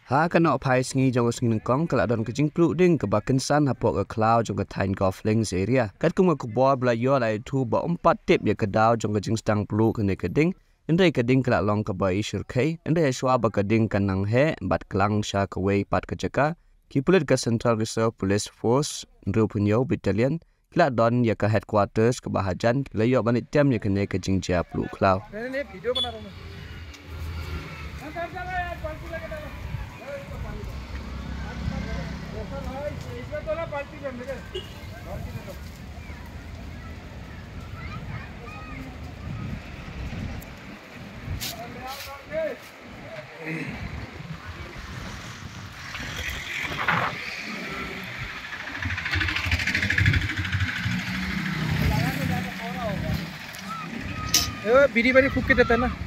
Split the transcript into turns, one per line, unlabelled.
Ha kan nak pai sengi jong sengi nengkong kelak don kejing Pluh ding ke bakensan hapok ke Khlaw jong ke Thain golfling area. Kat kumga ke boy belayo lai tu ba 4 tip ya ke daw jong kejing stang Pluh kene keding. Indai keding kelak long ke bai syurkai. Indai shwa ba keding kanang he bat kelang sha ke wei pat ke jaka. Ki pulit ke Central Reserve Police Force Ndru Punyo Battalion kelak don ya ke headquarters ke Bahajan layo banit tem ya kene ke Jingjia Pluh Khlaw.
बीड़ी बारी फूक के देता है ना।